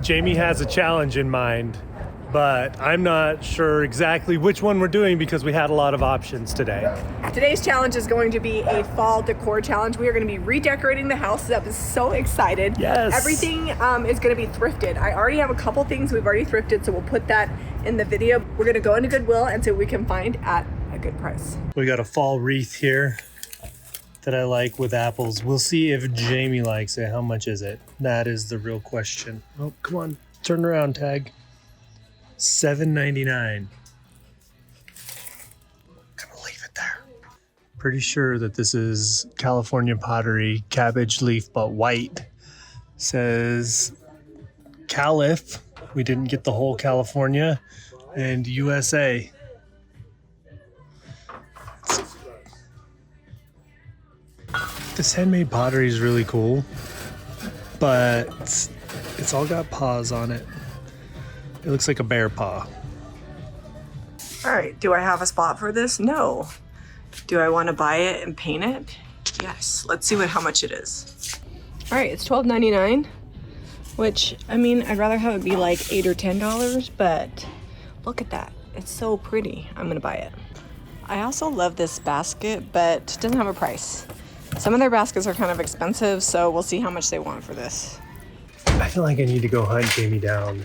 Jami has a challenge in mind, but I'm not sure exactly which one we're doing because we had a lot of options today. Today's challenge is going to be a fall decor challenge. We are going to be redecorating the house. Zeb is so excited. Yes. Everything is going to be thrifted. I already have a couple things we've already thrifted, so we'll put that in the video. We're going to go into Goodwill and see what we can find at a good price. We got a fall wreath here that I like with apples. We'll see if Jami likes it. How much is it? That is the real question. Oh, come on. Turn around, tag. $7.99. Gonna leave it there. Pretty sure that this is California pottery, cabbage leaf, but white. Says Calif. We didn't get the whole California, and USA. This handmade pottery is really cool, but it's all got paws on it. It looks like a bear paw. All right, do I have a spot for this? No. Do I want to buy it and paint it? Yes. Let's see how much it is. All right, it's $12.99, which, I mean, I'd rather have it be like $8 or $10, but look at that. It's so pretty. I'm gonna buy it. I also love this basket, but it doesn't have a price. Some of their baskets are kind of expensive, so we'll see how much they want for this. I feel like I need to go hunt Jami down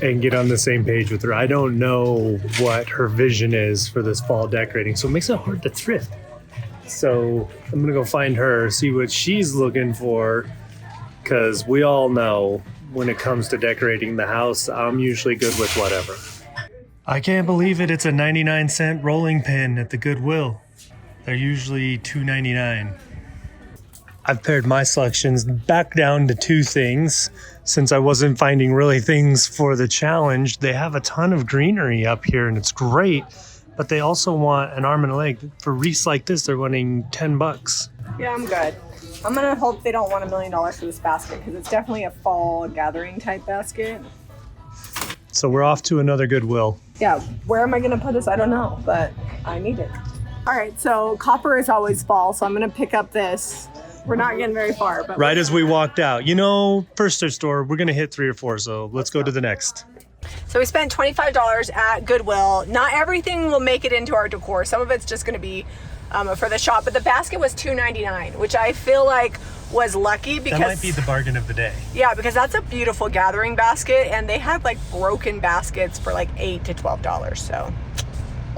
and get on the same page with her. I don't know what her vision is for this fall decorating, so it makes it hard to thrift. So I'm gonna go find her, see what she's looking for, because we all know when it comes to decorating the house, I'm usually good with whatever. I can't believe it. It's a 99-cent rolling pin at the Goodwill. They're usually $2.99. I've pared my selections back down to 2 things since I wasn't finding really things for the challenge. They have a ton of greenery up here and it's great, but they also want an arm and a leg. For wreaths like this, they're wanting $10. Yeah, I'm good. I'm gonna hope they don't want $1 million for this basket because it's definitely a fall gathering type basket. So we're off to another Goodwill. Yeah, where am I gonna put this? I don't know, but I need it. All right, so copper is always fall, so I'm gonna pick up this. We're not getting very far, but right as we walked out. You know, first thrift store, we're gonna hit 3 or 4, so let's go to the next. So we spent $25 at Goodwill. Not everything will make it into our decor. Some of it's just gonna be for the shop, but the basket was $2.99, which I feel like was lucky because that might be the bargain of the day. Yeah, because that's a beautiful gathering basket, and they had like broken baskets for like $8 to $12, so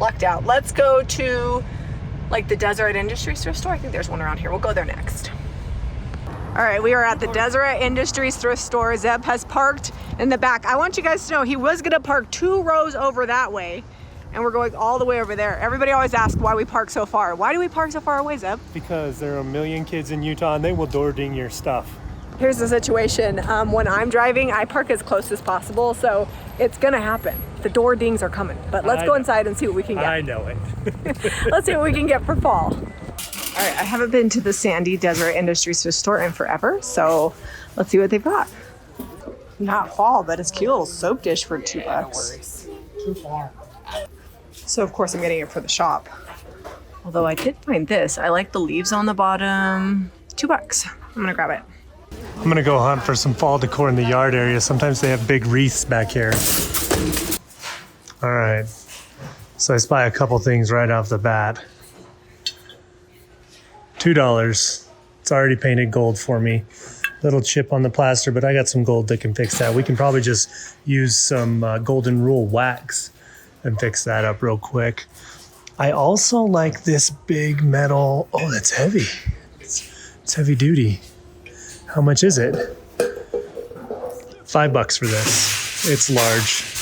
lucked out. Let's go to like the Deseret Industries thrift store. I think there's one around here. We'll go there next. All right, we are at the Deseret Industries thrift store. Zeb has parked in the back. I want you guys to know he was gonna park 2 rows over that way, and we're going all the way over there. Everybody always asks why we park so far. Why do we park so far away, Zeb? Because there are a million kids in Utah and they will door ding your stuff. Here's the situation. When I'm driving, I park as close as possible, so it's gonna happen. The door dings are coming, but let's go inside and see what we can get. I know it. Let's see what we can get for fall. All right, I haven't been to the Sandy Deseret Industries thrift store in forever, so let's see what they've got. Not fall, but it's cute little soap dish for $2. Too far. So of course I'm getting it for the shop. Although I did find this. I like the leaves on the bottom. $2. I'm gonna grab it. I'm gonna go hunt for some fall decor in the yard area. Sometimes they have big wreaths back here. All right, so I spy a couple things right off the bat. $2. It's already painted gold for me. Little chip on the plaster, but I got some gold that can fix that. We can probably just use some golden rule wax and fix that up real quick. I also like this big metal. Oh, that's heavy. It's heavy duty. How much is it? $5 for this. It's large.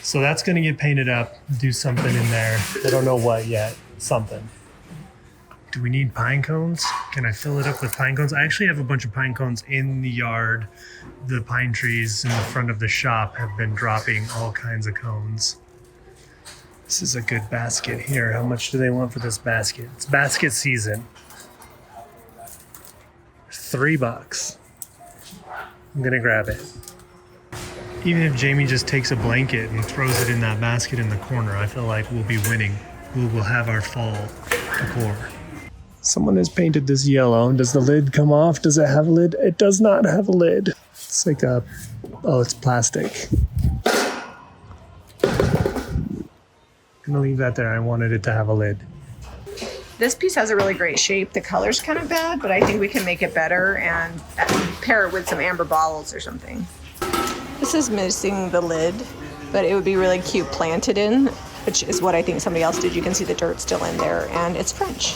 So that's gonna get painted up, do something in there. I don't know what yet, something. Do we need pine cones? Can I fill it up with pine cones? I actually have a bunch of pine cones in the yard. The pine trees in the front of the shop have been dropping all kinds of cones. This is a good basket here. How much do they want for this basket? It's basket season. $3. I'm gonna grab it. Even if Jami just takes a blanket and throws it in that basket in the corner, I feel like we'll be winning. We will have our fall decor. Someone has painted this yellow. Does the lid come off? Does it have a lid? It does not have a lid. It's like it's plastic. I'm gonna leave that there. I wanted it to have a lid. This piece has a really great shape. The color's kind of bad, but I think we can make it better and pair it with some amber bottles or something. This is missing the lid, but it would be really cute planted in, which is what I think somebody else did. You can see the dirt still in there, and it's French.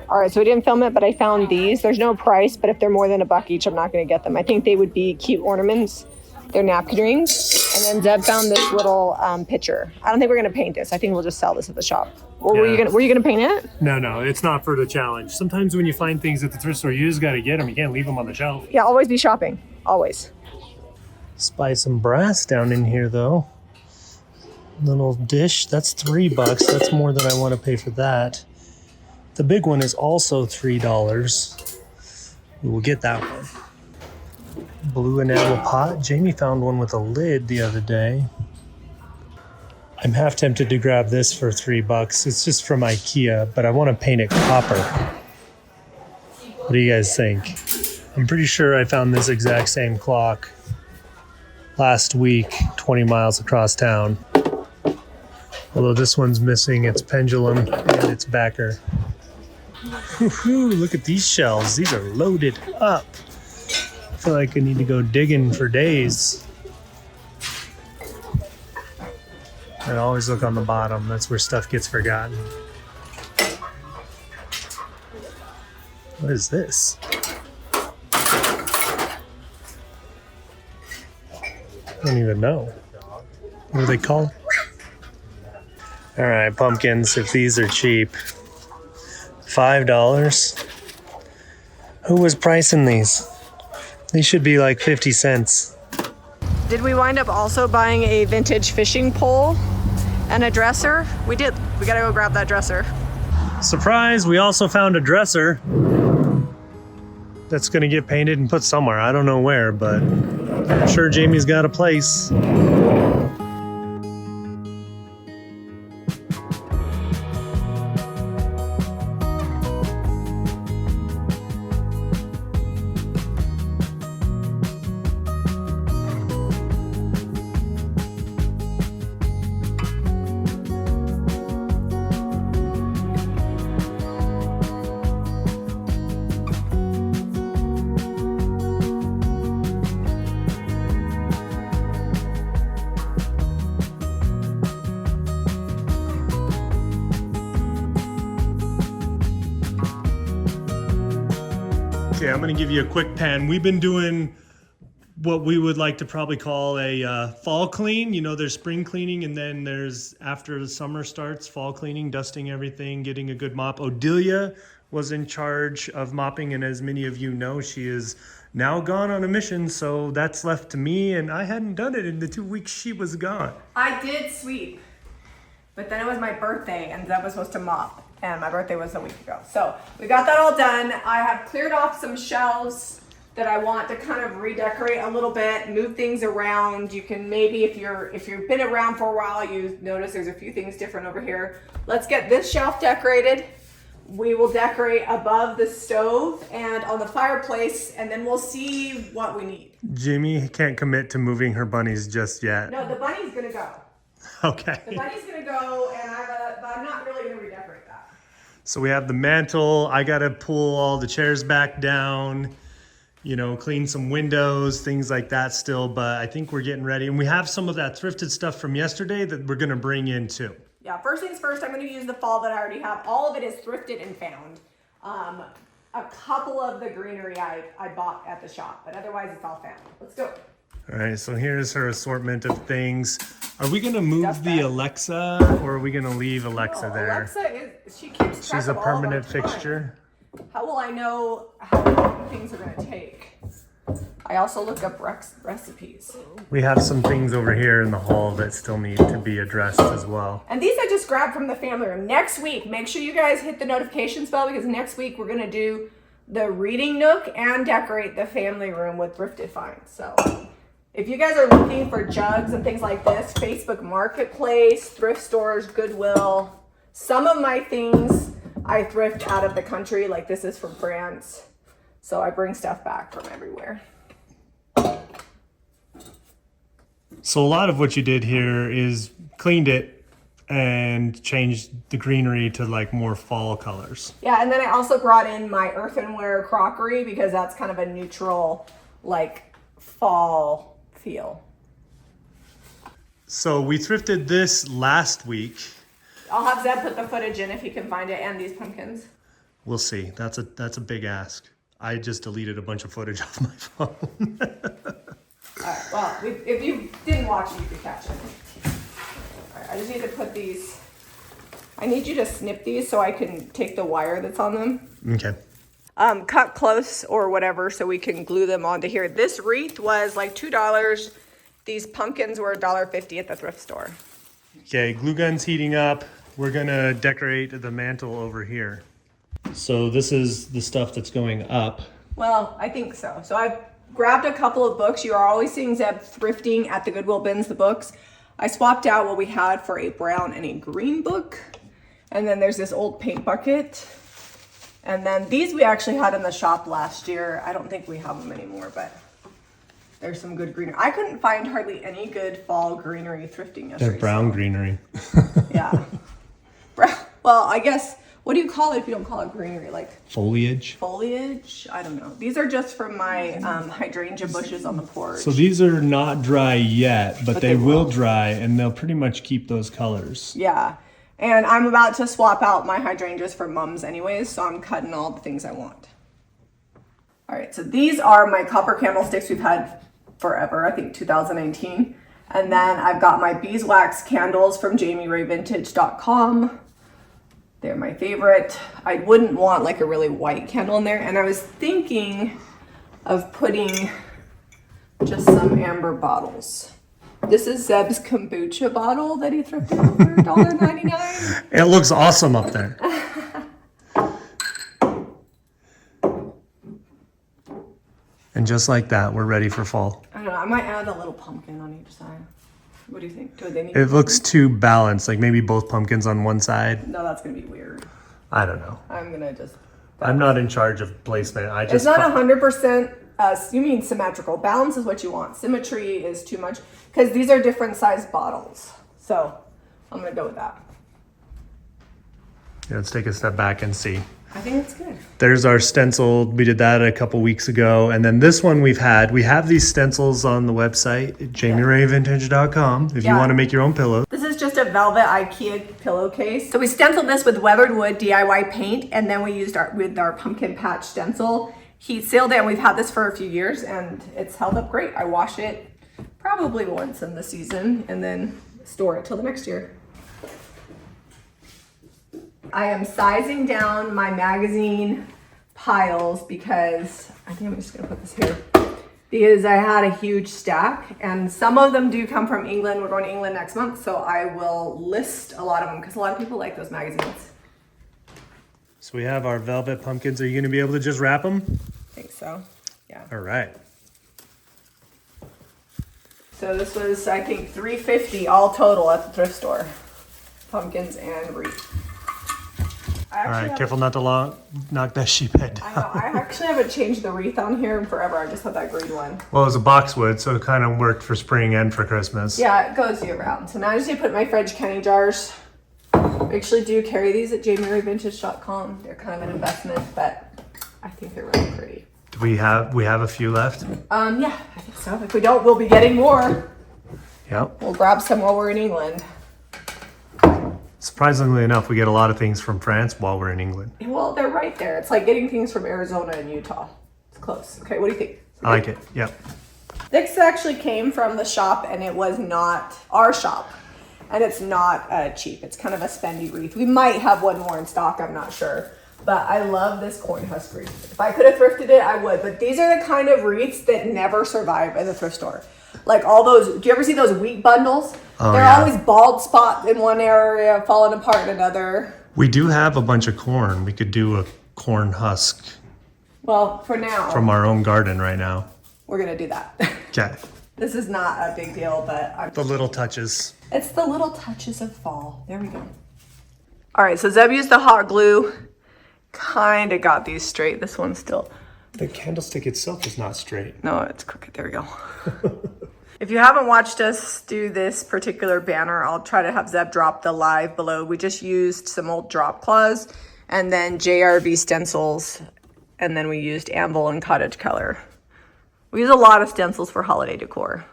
All right, so we didn't film it, but I found these. There's no price, but if they're more than $1 each, I'm not gonna get them. I think they would be cute ornaments. They're napkin rings. And then Zeb found this little pitcher. I don't think we're gonna paint this. I think we'll just sell this at the shop. Or were you gonna paint it? No, it's not for the challenge. Sometimes when you find things at the thrift store, you just gotta get them. You can't leave them on the shelf. Yeah, always be shopping, always. Spy some brass down in here though. Little dish, that's $3. That's more than I want to pay for that. The big one is also $3. We will get that one. Blue enamel pot. Jamie found one with a lid the other day. I'm half tempted to grab this for $3. It's just from IKEA, but I want to paint it copper. What do you guys think? I'm pretty sure I found this exact same clock last week, 20 miles across town. Although this one's missing its pendulum and its backer. Woohoo, look at these shelves. These are loaded up. I feel like I need to go digging for days. I always look on the bottom. That's where stuff gets forgotten. What is this? I don't even know. What are they called? All right, pumpkins, if these are cheap. $5. Who was pricing these? These should be like 50 cents. Did we wind up also buying a vintage fishing pole and a dresser? We did. We gotta go grab that dresser. Surprise, we also found a dresser that's gonna get painted and put somewhere. I don't know where, but I'm sure Jamie's got a place. Okay, I'm gonna give you a quick pan. We've been doing what we would like to probably call a fall clean. You know, there's spring cleaning, and then there's, after the summer starts, fall cleaning, dusting everything, getting a good mop. Odelia was in charge of mopping, and as many of you know, she is now gone on a mission, so that's left to me, and I hadn't done it in the 2 weeks she was gone. I did sweep, but then it was my birthday, and Zeb was supposed to mop. And my birthday was a week ago. So we got that all done. I have cleared off some shelves that I want to kind of redecorate a little bit, move things around. You can maybe, if you've been around for a while, you notice there's a few things different over here. Let's get this shelf decorated. We will decorate above the stove and on the fireplace, and then we'll see what we need. Jami can't commit to moving her bunnies just yet. No, the bunny's gonna go. Okay. The bunny's gonna go, and but I'm not really gonna redecorate that. So we have the mantle. I gotta pull all the chairs back down, you know, clean some windows, things like that still, but I think we're getting ready. And we have some of that thrifted stuff from yesterday that we're gonna bring in too. Yeah, first things first, I'm gonna use the fall that I already have. All of it is thrifted and found. A couple of the greenery I bought at the shop, but otherwise it's all found. Let's go. All right, so here's her assortment of things. Are we gonna move the Alexa, or are we gonna leave Alexa there? Alexa she keeps track She's a of all permanent of our time. fixture. How will I know how long things are gonna take? I also look up recipes. We have some things over here in the hall that still need to be addressed as well. And these I just grabbed from the family room. Next week, make sure you guys hit the notifications bell, because next week we're gonna do the reading nook and decorate the family room with thrifted finds. So if you guys are looking for jugs and things like this, Facebook Marketplace, thrift stores, Goodwill, some of my things I thrift out of the country, like this is from France. So I bring stuff back from everywhere. So a lot of what you did here is cleaned it and changed the greenery to like more fall colors. Yeah, and then I also brought in my earthenware crockery because that's kind of a neutral, like, fall feel. So we thrifted this last week. I'll have Zeb put the footage in if he can find it, and these pumpkins. We'll see. That's a big ask. I just deleted a bunch of footage off my phone. All right, well, if you didn't watch it, you could catch it. All right, I just need to put these, I need you to snip these so I can take the wire that's on them. Okay. Cut close or whatever so we can glue them onto here. This wreath was like $2. These pumpkins were $1.50 at the thrift store. Okay, glue gun's heating up. We're gonna decorate the mantle over here. So this is the stuff that's going up. Well, I think so. So I've grabbed a couple of books. You are always seeing Zeb thrifting at the Goodwill bins, the books. I swapped out what we had for a brown and a green book. And then there's this old paint bucket. And then these we actually had in the shop last year. I don't think we have them anymore, but there's some good greenery. I couldn't find hardly any good fall greenery thrifting yesterday. They're brown greenery. Yeah. Well, I guess, what do you call it if you don't call it greenery? Like Foliage. foliage? I don't know. These are just from my hydrangea bushes on the porch. So these are not dry yet, but they will dry and they'll pretty much keep those colors. Yeah. And I'm about to swap out my hydrangeas for mums anyways, so I'm cutting all the things I want. All right, so these are my copper candlesticks we've had forever, I think 2019. And then I've got my beeswax candles from JamiRayVintage.com. They're my favorite. I wouldn't want like a really white candle in there. And I was thinking of putting just some amber bottles. This is Zeb's kombucha bottle that he thrifted for $1.99. It looks awesome up there. And just like that, we're ready for fall. I don't know, I might add a little pumpkin on each side. What do you think? Do they need It looks too balanced, like maybe both pumpkins on one side. No, that's gonna be weird. I don't know. I'm gonna just... I'm not in charge of placement. I just It's not 100%, you mean symmetrical. Balance is what you want. Symmetry is too much, because these are different sized bottles. So I'm gonna go with that. Yeah, let's take a step back and see. I think it's good. There's our stencil. We did that a couple weeks ago. And then this one we have these stencils on the website, JamiRayVintage.com, if you want to make your own pillows. This is just a velvet IKEA pillowcase. So we stenciled this with weathered wood DIY paint, and then we used our pumpkin patch stencil. Heat sealed it, and we've had this for a few years, and it's held up great. I wash it probably once in the season, and then store it till the next year. I am sizing down my magazine piles because I think I'm just gonna put this here because I had a huge stack, and some of them do come from England. We're going to England next month, so I will list a lot of them because a lot of people like those magazines. So we have our velvet pumpkins. Are you gonna be able to just wrap them? I think so, yeah. All right. So this was, I think, $3.50 all total at the thrift store. Pumpkins and wreath. All right, careful not to knock that sheep head down. I know, I actually haven't changed the wreath on here in forever. I just had that green one. Well, it was a boxwood, so it kind of worked for spring and for Christmas. Yeah, it goes year round. So now I just need to put my French canning jars. I actually do carry these at JamiRayVintage.com. They're kind of an investment, but I think they're really pretty. Do we have a few left? Yeah, I think so. If we don't, we'll be getting more. Yep. We'll grab some while we're in England. Surprisingly enough, we get a lot of things from France while we're in England. Well, they're right there. It's like getting things from Arizona and Utah. It's close. Okay, what do you think? I like it. Yep. This actually came from the shop, and it was not our shop. And it's not cheap. It's kind of a spendy wreath. We might have one more in stock. I'm not sure. But I love this corn husk wreath. If I could have thrifted it, I would. But these are the kind of wreaths that never survive at the thrift store. Like all those, do you ever see those wheat bundles? Oh, They're yeah. always bald spot in one area, falling apart in another. We do have a bunch of corn. We could do a corn husk Well, for now, from our own garden right now. we're going to do that. Okay. This is not a big deal, but The little touches. it's the little touches of fall. There we go. All right, so Zeb used the hot glue. Kind of got these straight. This one's still... The candlestick itself is not straight. No, it's crooked. There we go. If you haven't watched us do this particular banner, I'll try to have Zeb drop the live below. We just used some old drop cloths and then JRV stencils, and then we used Anvil and Cottage Color. We use a lot of stencils for holiday decor.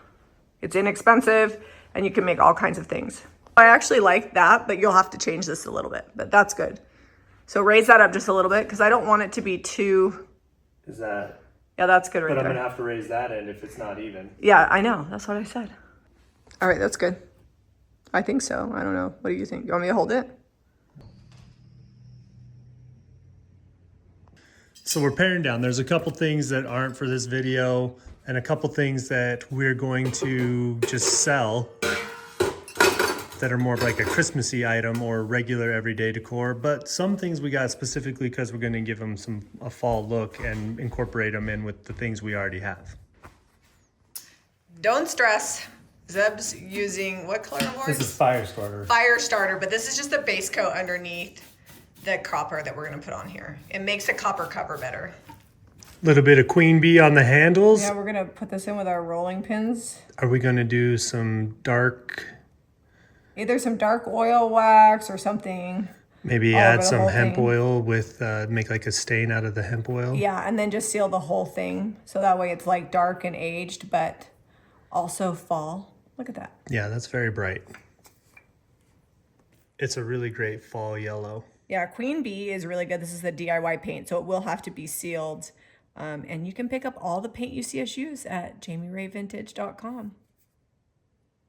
It's inexpensive and you can make all kinds of things. I actually like that, but you'll have to change this a little bit, but that's good. So raise that up just a little bit because I don't want it to be too... Is that... Yeah, that's good right there. But I'm going to have to raise that end if it's not even. Yeah, I know. That's what I said. All right, that's good. I think so. I don't know. What do you think? You want me to hold it? So we're paring down. There's a couple things that aren't for this video and a couple things that we're going to just sell that are more of like a Christmassy item or regular everyday decor. But some things we got specifically because we're going to give them a fall look and incorporate them in with the things we already have. Don't stress. Zeb's using what color board? This is fire starter. Fire starter, but this is just a base coat underneath the copper that we're going to put on here. It makes the copper cover better. Little bit of queen bee on the handles. Yeah, we're going to put this in with our rolling pins. Are we going to do some dark... Either some dark oil wax or something. Maybe add some hemp oil with, make like a stain out of the hemp oil. Yeah, and then just seal the whole thing. So that way it's like dark and aged, but also fall. Look at that. Yeah, that's very bright. It's a really great fall yellow. Yeah, Queen Bee is really good. This is the DIY paint, so it will have to be sealed. And you can pick up all the paint you see us use at JamiRayVintage.com.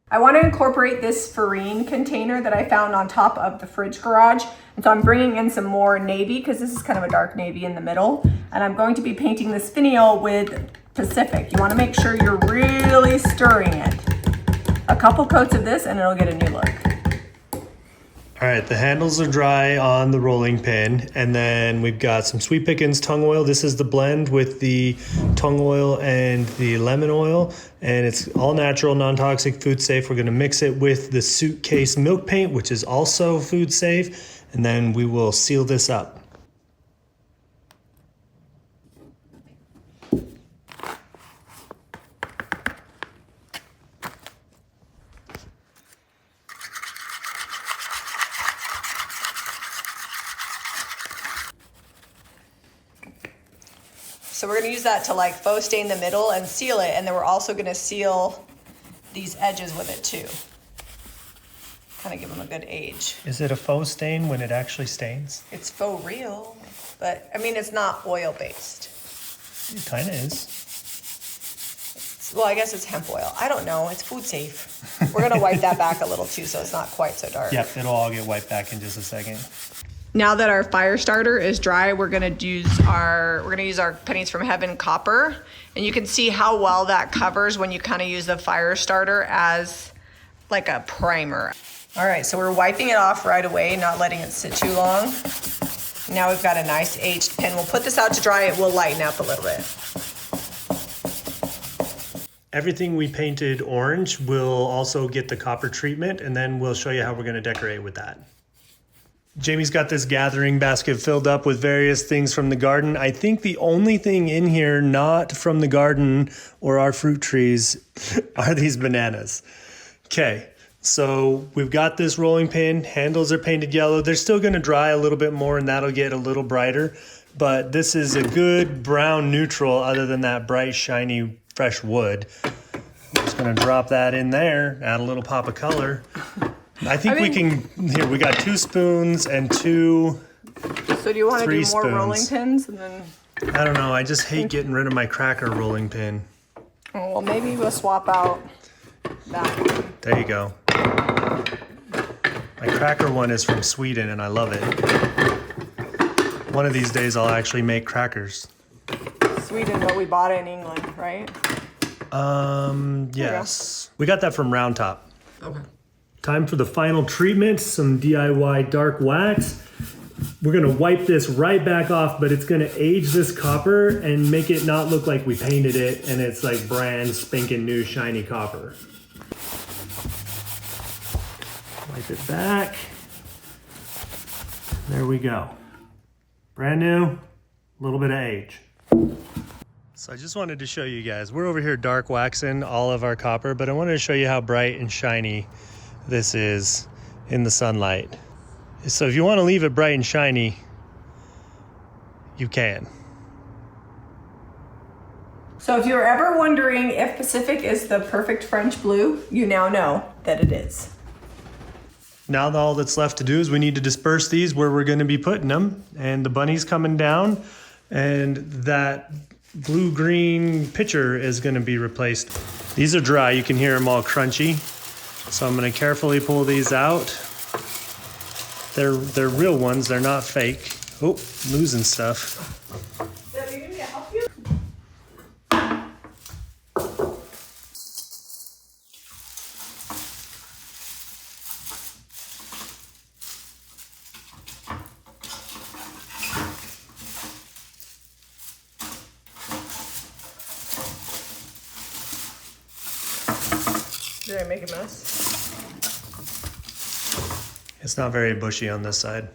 I want to incorporate this farine container that I found on top of the fridge garage. And so I'm bringing in some more navy because this is kind of a dark navy in the middle. And I'm going to be painting this finial with Pacific. You want to make sure you're really stirring it. A couple coats of this and it'll get a new look. All right, the handles are dry on the rolling pin, and then we've got some Sweet Pickins tongue oil. This is the blend with the tongue oil and the lemon oil, and it's all natural, non-toxic, food safe. We're gonna mix it with the Suitcase milk paint, which is also food safe, and then we will seal this up. So we're gonna use that to like faux stain the middle and seal it, and then we're also gonna seal these edges with it too. Kind of give them a good age. Is it a faux stain when it actually stains? It's faux real, but I mean, it's not oil based. It kind of is. Well, I guess it's hemp oil. I don't know, it's food safe. We're gonna wipe that back a little too, so it's not quite so dark. Yep, it'll all get wiped back in just a second. Now that our fire starter is dry, we're gonna use our Pennies from Heaven copper, and you can see how well that covers when you kind of use the fire starter as like a primer. All right, so we're wiping it off right away, not letting it sit too long. Now we've got a nice aged pen. We'll put this out to dry. It will lighten up a little bit. Everything we painted orange will also get the copper treatment, and then we'll show you how we're gonna decorate with that. Jamie's got this gathering basket filled up with various things from the garden. I think the only thing in here not from the garden or our fruit trees are these bananas. Okay, so we've got this rolling pin. Handles are painted yellow. They're still gonna dry a little bit more and that'll get a little brighter. But this is a good brown neutral other than that bright, shiny, fresh wood. I'm just gonna drop that in there, add a little pop of color. I think we can, here, we got 2 spoons and 2, So do you want to do more spoons. rolling pins? And then, I don't know, I just hate getting rid of my cracker rolling pin. oh, well, maybe we'll swap out that one. There you go. My cracker one is from Sweden and I love it. One of these days I'll actually make crackers. Sweden, but we bought it in England, right? Yes. We got that from Round Top. Okay. Time for the final treatment, some DIY dark wax. We're gonna wipe this right back off, but it's gonna age this copper and make it not look like we painted it and it's like brand spanking new shiny copper. Wipe it back. There we go. Brand new, a little bit of age. So I just wanted to show you guys, we're over here dark waxing all of our copper, but I wanted to show you how bright and shiny this is in the sunlight. So if you want to leave it bright and shiny, you can. So if you're ever wondering if Pacific is the perfect French blue, you now know that it is. Now all that's left to do is we need to disperse these where we're going to be putting them, and the bunny's coming down, and that blue-green pitcher is going to be replaced. These are dry. You can hear them all crunchy. So I'm going to carefully pull these out. They're real ones. They're not fake. Oh, losing stuff. Deb, you need me to help you? Did I make a mess? It's not very bushy on this side.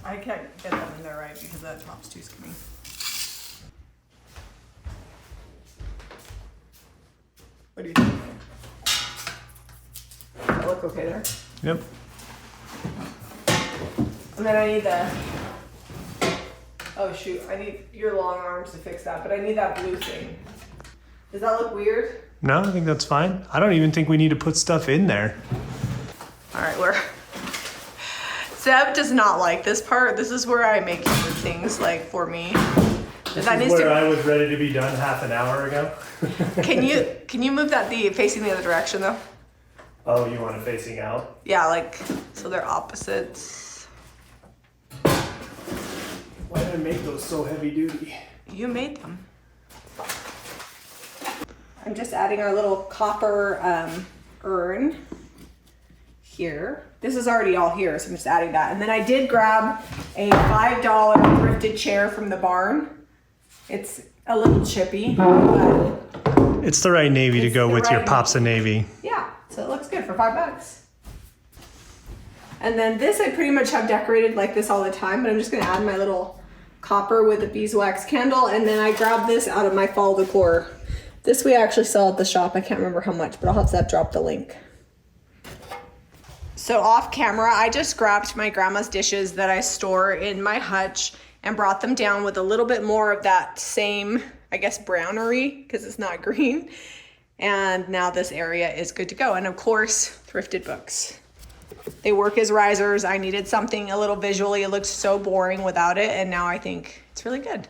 I can't get that in there right because that top's too skinny. What do you think? Does that look okay there? Yep. And then I need the, oh shoot, I need your long arms to fix that, but I need that blue thing. Does that look weird? No, I think that's fine. I don't even think we need to put stuff in there. All right, Zeb does not like this part. This is where I make him do things like for me. This is where I was ready to be done half an hour ago. Can you move that facing the other direction though? Oh, you want it facing out? Yeah, like so they're opposites. Why did I make those so heavy duty? You made them. I'm just adding our little copper urn here. This is already all here, so I'm just adding that. And then I did grab a $5 thrifted chair from the barn. It's a little chippy, but it's the right navy to go with your pops of navy. Yeah, so it looks good for $5. And then this I pretty much have decorated like this all the time, but I'm just gonna add my little copper with a beeswax candle, and then I grabbed this out of my fall decor. This we actually sell at the shop. I can't remember how much, but I'll have Zeb drop the link. So off camera, I just grabbed my grandma's dishes that I store in my hutch and brought them down with a little bit more of that same, I guess, brownery, because it's not green. And now this area is good to go. And of course, thrifted books. They work as risers. I needed something a little visually. It looks so boring without it, and now I think it's really good.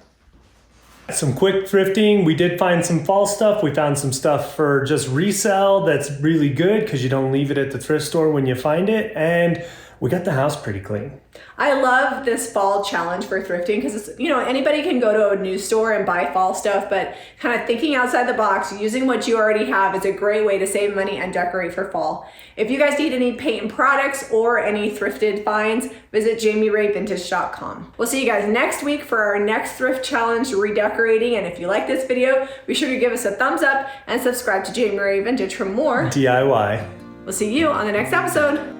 Some quick thrifting. We did find some fall stuff. We found some stuff for just resale that's really good because you don't leave it at the thrift store when you find it. And we got the house pretty clean. I love this fall challenge for thrifting because it's, you know, anybody can go to a news store and buy fall stuff, but kind of thinking outside the box, using what you already have is a great way to save money and decorate for fall. If you guys need any paint and products or any thrifted finds, visit JamiRayVintage.com. We'll see you guys next week for our next thrift challenge redecorating. And if you like this video, be sure to give us a thumbs up and subscribe to Jami Ray Vintage for more DIY. We'll see you on the next episode.